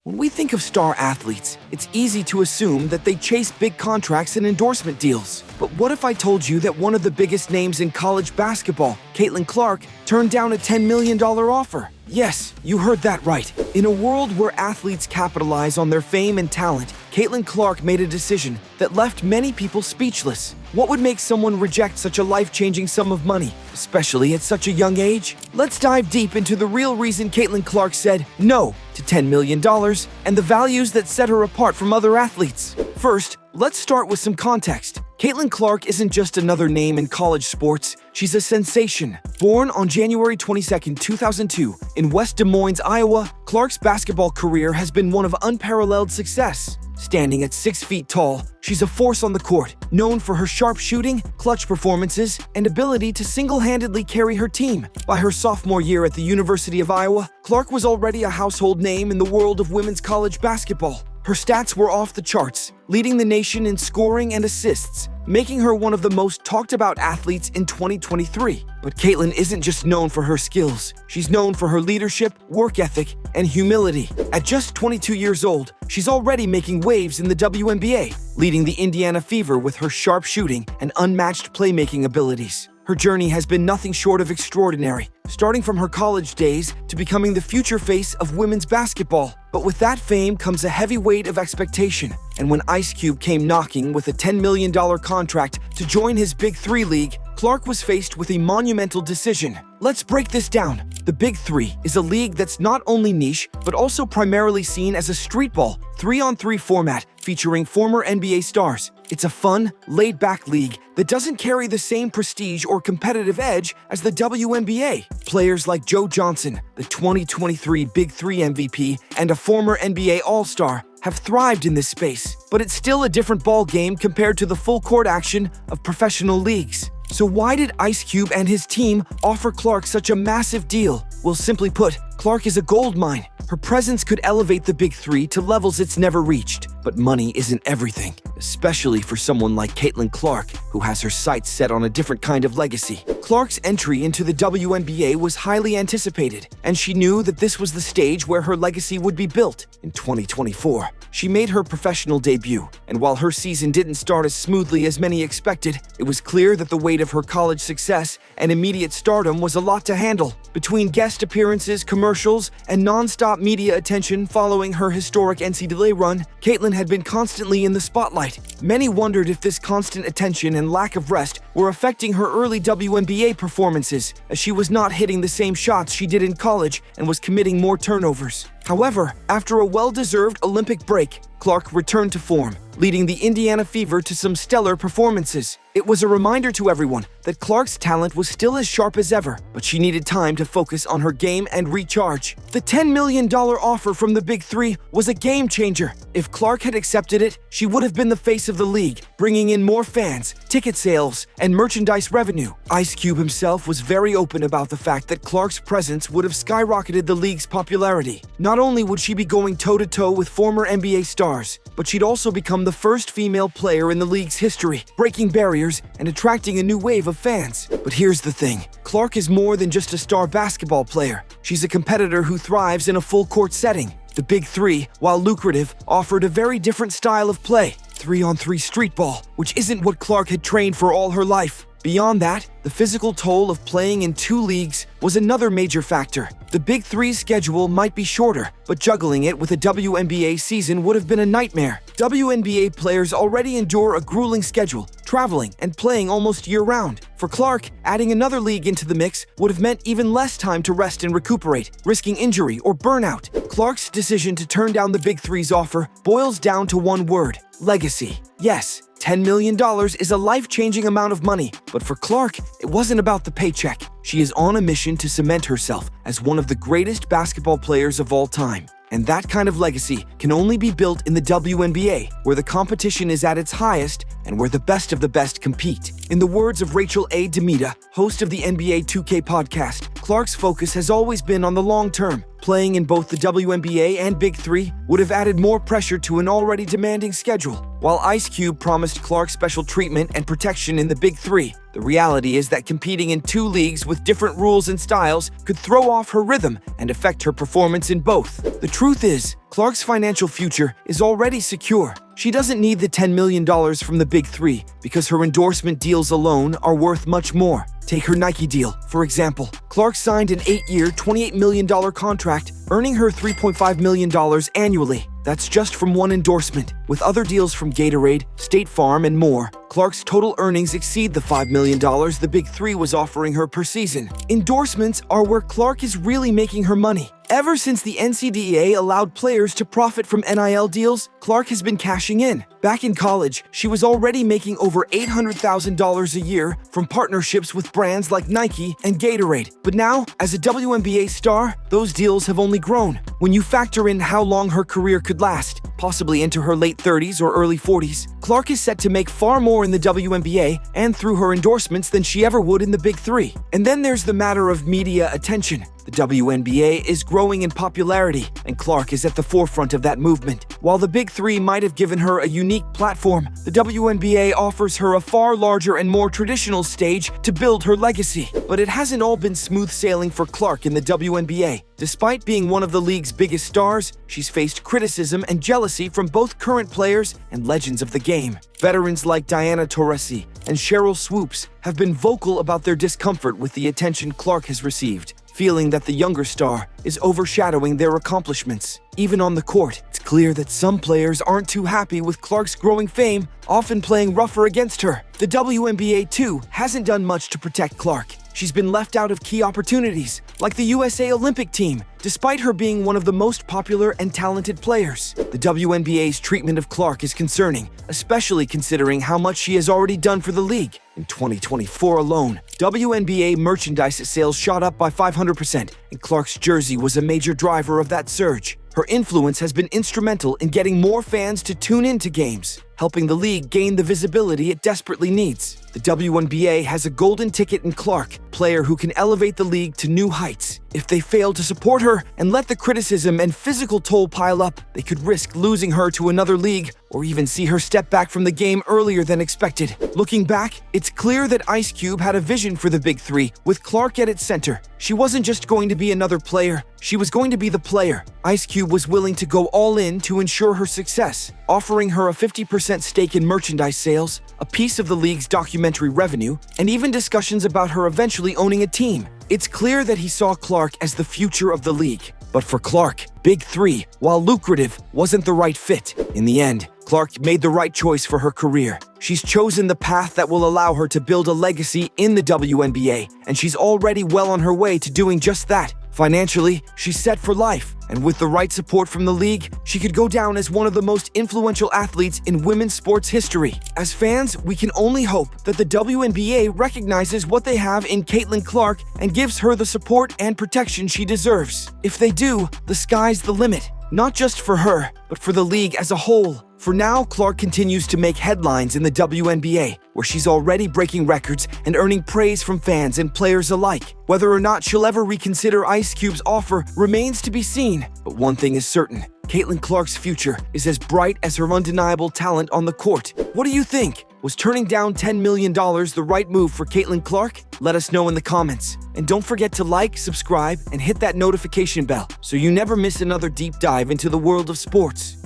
When we think of star athletes, it's easy to assume that they chase big contracts and endorsement deals. But what if I told you that one of the biggest names in college basketball, Caitlin Clark, turned down a $10 million offer? Yes, you heard that right. In a world where athletes capitalize on their fame and talent, Caitlin Clark made a decision that left many people speechless. What would make someone reject such a life-changing sum of money, especially at such a young age? Let's dive deep into the real reason Caitlin Clark said no to $10 million and the values that set her apart from other athletes. First, let's start with some context. Caitlin Clark isn't just another name in college sports, she's a sensation. Born on January 22, 2002, in West Des Moines, Iowa, Clark's basketball career has been one of unparalleled success. Standing at 6 feet tall, she's a force on the court, known for her sharp shooting, clutch performances, and ability to single-handedly carry her team. By her sophomore year at the University of Iowa, Clark was already a household name in the world of women's college basketball. Her stats were off the charts, leading the nation in scoring and assists, making her one of the most talked about athletes in 2023. But Caitlin isn't just known for her skills. She's known for her leadership, work ethic, and humility. At just 22 years old, she's already making waves in the WNBA, leading the Indiana Fever with her sharp shooting and unmatched playmaking abilities. Her journey has been nothing short of extraordinary, starting from her college days to becoming the future face of women's basketball. But with that fame comes a heavy weight of expectation. And when Ice Cube came knocking with a $10 million contract to join his Big Three league, Clark was faced with a monumental decision. Let's break this down. The Big Three is a league that's not only niche, but also primarily seen as a street ball, 3-on-3 format featuring former NBA stars. It's a fun, laid-back league that doesn't carry the same prestige or competitive edge as the WNBA. Players like Joe Johnson, the 2023 Big Three MVP, and a former NBA All-Star have thrived in this space, but it's still a different ball game compared to the full-court action of professional leagues. So why did Ice Cube and his team offer Clark such a massive deal? Well, simply put, Clark is a gold mine. Her presence could elevate the Big Three to levels it's never reached. But money isn't everything, especially for someone like Caitlin Clark, who has her sights set on a different kind of legacy. Clark's entry into the WNBA was highly anticipated, and she knew that this was the stage where her legacy would be built. In 2024, she made her professional debut, and while her season didn't start as smoothly as many expected, it was clear that the weight of her college success and immediate stardom was a lot to handle. Between guest appearances, commercials, and non-stop media attention following her historic NCAA run, Caitlin had been constantly in the spotlight. Many wondered if this constant attention and lack of rest were affecting her early WNBA performances, as she was not hitting the same shots she did in college and was committing more turnovers. However, after a well-deserved Olympic break, Clark returned to form, leading the Indiana Fever to some stellar performances. It was a reminder to everyone that Clark's talent was still as sharp as ever, but she needed time to focus on her game and recharge. The $10 million offer from the Big Three was a game changer. If Clark had accepted it, she would have been the face of the league, bringing in more fans, ticket sales, and merchandise revenue. Ice Cube himself was very open about the fact that Clark's presence would have skyrocketed the league's popularity. Not only would she be going toe-to-toe with former NBA stars, but she'd also become the first female player in the league's history, breaking barriers and attracting a new wave of fans. But here's the thing. Clark is more than just a star basketball player. She's a competitor who thrives in a full-court setting. The Big Three, while lucrative, offered a very different style of play, 3-on-3 street ball, which isn't what Clark had trained for all her life. Beyond that, the physical toll of playing in two leagues was another major factor. The Big Three's schedule might be shorter, but juggling it with a WNBA season would have been a nightmare. WNBA players already endure a grueling schedule, traveling and playing almost year-round. For Clark, adding another league into the mix would have meant even less time to rest and recuperate, risking injury or burnout. Clark's decision to turn down the Big Three's offer boils down to one word: legacy. Yes, $10 million is a life-changing amount of money, but for Clark, it wasn't about the paycheck. She is on a mission to cement herself as one of the greatest basketball players of all time. And that kind of legacy can only be built in the WNBA, where the competition is at its highest and where the best of the best compete. In the words of Rachel A. Demita, host of the NBA 2K podcast, Clark's focus has always been on the long term. Playing in both the WNBA and Big Three would have added more pressure to an already demanding schedule. While Ice Cube promised Clark special treatment and protection in the Big Three, the reality is that competing in two leagues with different rules and styles could throw off her rhythm and affect her performance in both. The truth is, Clark's financial future is already secure. She doesn't need the $10 million from the Big Three because her endorsement deals alone are worth much more. Take her Nike deal, for example. Clark signed an 8-year, $28 million contract, earning her $3.5 million annually. That's just from one endorsement. With other deals from Gatorade, State Farm, and more, Clark's total earnings exceed the $5 million the Big Three was offering her per season. Endorsements are where Clark is really making her money. Ever since the NCAA allowed players to profit from NIL deals, Clark has been cashing in. Back in college, she was already making over $800,000 a year from partnerships with brands like Nike and Gatorade. But now, as a WNBA star, those deals have only grown. When you factor in how long her career could last, possibly into her late 30s or early 40s, Clark is set to make far more in the WNBA and through her endorsements than she ever would in the Big Three. And then there's the matter of media attention. The WNBA is growing in popularity, and Clark is at the forefront of that movement. While the Big Three might have given her a unique platform, the WNBA offers her a far larger and more traditional stage to build her legacy. But it hasn't all been smooth sailing for Clark in the WNBA. Despite being one of the league's biggest stars, she's faced criticism and jealousy from both current players and legends of the game. Veterans like Diana Taurasi and Cheryl Swoops have been vocal about their discomfort with the attention Clark has received, feeling that the younger star is overshadowing their accomplishments. Even on the court, it's clear that some players aren't too happy with Clark's growing fame, often playing rougher against her. The WNBA, too, hasn't done much to protect Clark. She's been left out of key opportunities, like the USA Olympic team, despite her being one of the most popular and talented players. The WNBA's treatment of Clark is concerning, especially considering how much she has already done for the league. In 2024 alone, WNBA merchandise sales shot up by 500%, and Clark's jersey was a major driver of that surge. Her influence has been instrumental in getting more fans to tune into games, helping the league gain the visibility it desperately needs. The WNBA has a golden ticket in Clark, a player who can elevate the league to new heights. If they fail to support her and let the criticism and physical toll pile up, they could risk losing her to another league or even see her step back from the game earlier than expected. Looking back, it's clear that Ice Cube had a vision for the Big Three, with Clark at its center. She wasn't just going to be another player, she was going to be the player. Ice Cube was willing to go all in to ensure her success, offering her a 50% stake in merchandise sales, a piece of the league's documentary revenue, and even discussions about her eventually owning a team. It's clear that he saw Clark as the future of the league. But for Clark, Big Three, while lucrative, wasn't the right fit. In the end, Clark made the right choice for her career. She's chosen the path that will allow her to build a legacy in the WNBA, and she's already well on her way to doing just that. Financially, she's set for life, and with the right support from the league, she could go down as one of the most influential athletes in women's sports history. As fans, we can only hope that the WNBA recognizes what they have in Caitlin Clark and gives her the support and protection she deserves. If they do, the sky's the limit, not just for her, but for the league as a whole. For now, Clark continues to make headlines in the WNBA, where she's already breaking records and earning praise from fans and players alike. Whether or not she'll ever reconsider Ice Cube's offer remains to be seen, but one thing is certain: Caitlin Clark's future is as bright as her undeniable talent on the court. What do you think? Was turning down $10 million the right move for Caitlin Clark? Let us know in the comments. And don't forget to like, subscribe, and hit that notification bell so you never miss another deep dive into the world of sports.